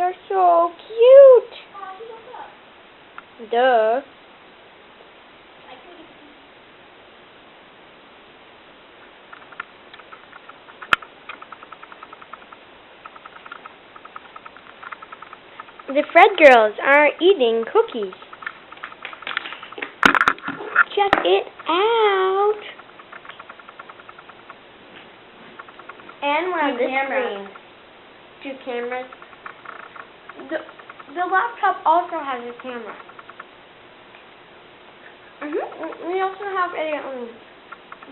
are so cute. Duh. The Fred girls are eating cookies. Check it out. And we're on this screen. 2 cameras. The laptop also has a camera. We also have a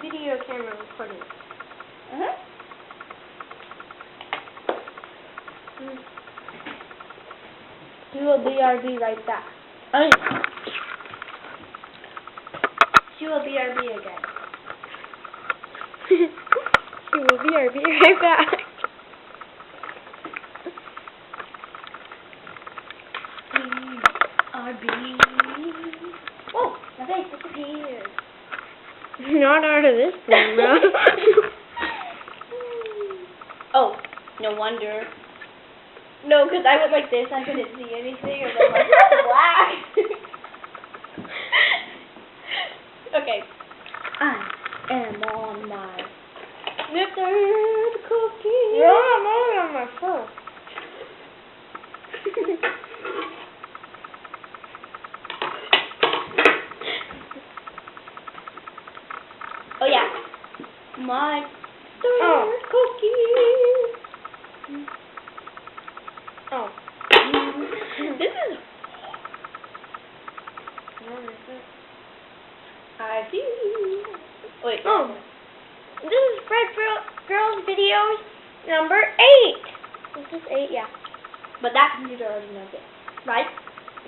video camera recording. We will BRB right back. She will BRB again. She will BRB right back. BRB. Oh, my face disappeared. Not out of this camera. Oh, no wonder. No, because I went like this, I couldn't see anything, and then like black. Okay. I am on my third cookie. No, I'm only on my phone. Oh yeah. My third cookie. Oh. This is. I see. Wait. Oh. This is Fred Girls Videos number 8. This is 8, yeah. But that computer already knows it, right?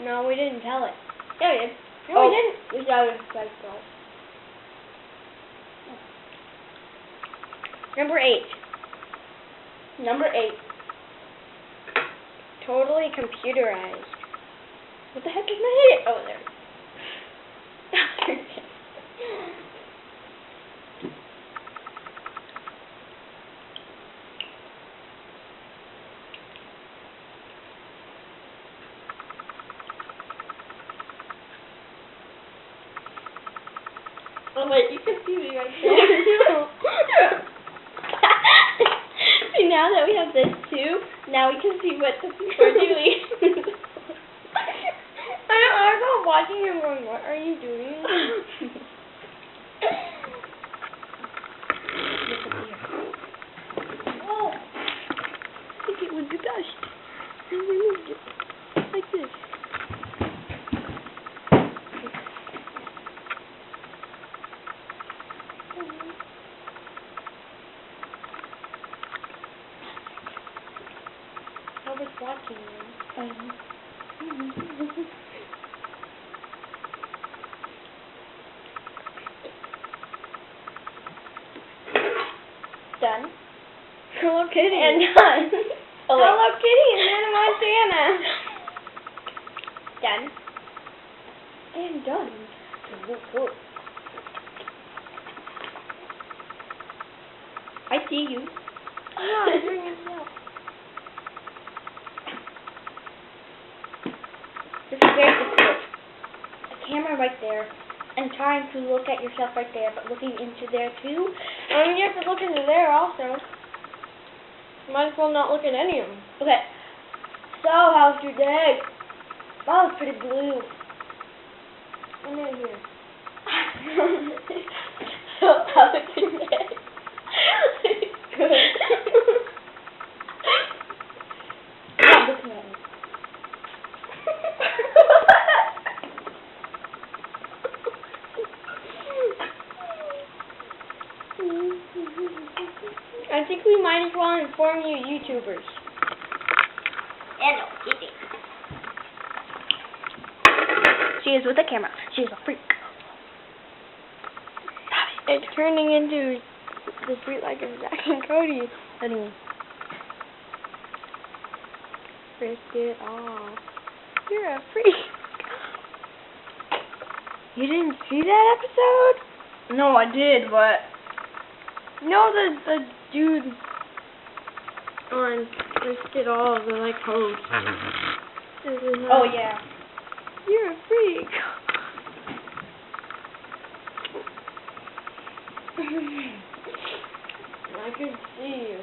No, we didn't tell it. Yeah, we did. No, we didn't. We said it was Fred Girls. Number 8. Number 8. Totally computerized. What the heck is my head? Oh, there. Oh wait, you can see me right there. See, now that we have this too, now we can see what the people are doing. I was watching him going, what are you doing? Oh. I think it was the dust. And we moved it. Like this. I was watching them. Done. Hello Kitty. And done. Oh, wait. Hello Kitty and Hannah Montana. Done. And done. I see you. Yeah, you're doing yourself. This is very difficult. A camera right there, and trying to look at yourself right there, but looking into there too. You have to look into there also. Might as well not look at any of them. Okay. So, how's your day? Oh, it's pretty blue. I'm in here. So, how's your day? Good. Stop looking at me. I think we might as well inform you YouTubers. Hello, Kitty. She is with the camera. She is a freak. It's turning into the Street Like of Zack and Cody. Honey. Frisk it off. You're a freak. You didn't see that episode? No, I did, but No, the dude on listed all of the like posts. Oh yeah. You're a freak. I can see you.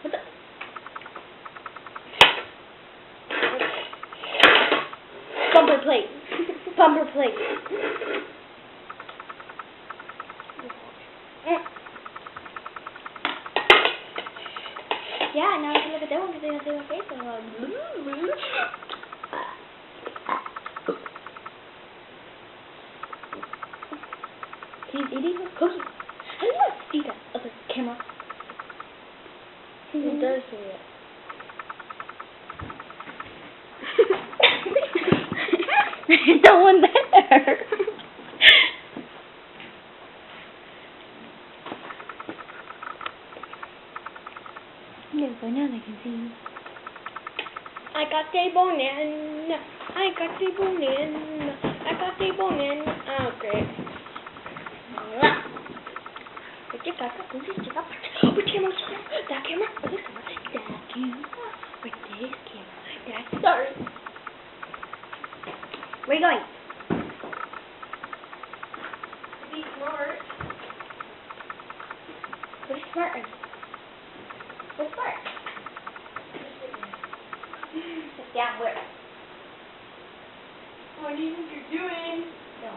What the? Bumper plate. Bumper plate. Yeah, now I can look at that one because they don't see my face anymore. He's eating a cookie. How do you not see that other camera? It does see it. There's no one there. Yeah, by now they can see you. I got a banana. I got a banana. I got a banana. Oh, great. Which camera? That camera? Or this camera? That camera. Or this camera? That's sorry. Where are you going? Be smart. What is smart? What's smart? Yeah, where? What do you think you're doing? No.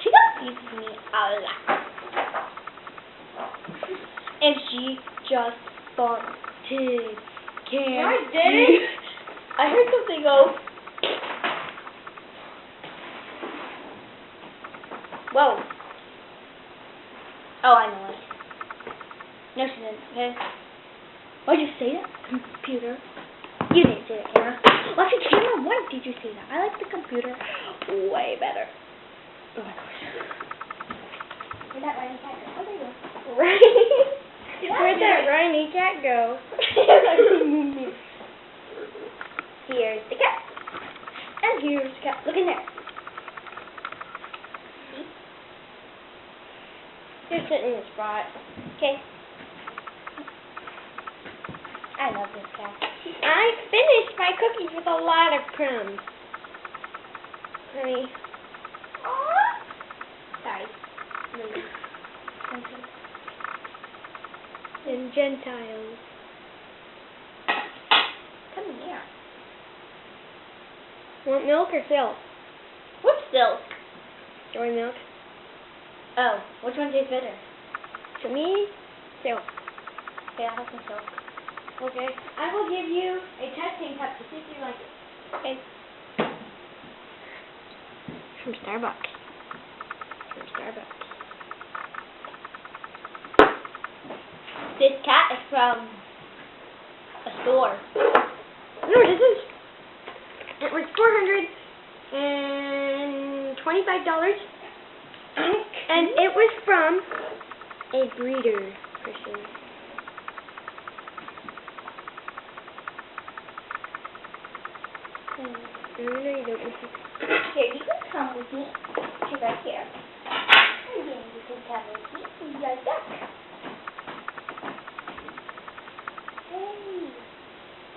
She confuses me a lot. And she just farted. No, I didn't. I heard something go. Whoa. Oh, I know it. No, she didn't. Okay. Why'd you say that? Computer. You didn't say that, camera. Well, actually, camera, why did you say that? I like the computer way better. Oh my gosh. Where'd that Ryan cat go? Oh, there you go. Where'd that Ryan cat go? Here's the cat. And here's the cat. Look in there. You're sitting in the spot. Okay. I love this cat. I finished my cookies with a lot of crumbs. Honey. Sorry. And Gentiles. Come here. Want milk or silk? What's silk? Soy milk. Oh, which one tastes better? To me, silk. Okay, I'll have some silk. Okay. I will give you a testing cup to see if you like it. Okay. From Starbucks. From Starbucks. This cat is from a store. No, this is. It was $425, and it was from a breeder person. No, you don't. Here, you can come with me. watch it right here. And then you can come with me like that. Hey,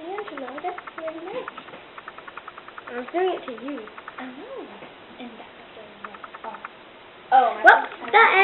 Angela, that's very nice. I was doing it to you. I know. And that's very nice. Oh, Well, my that ends.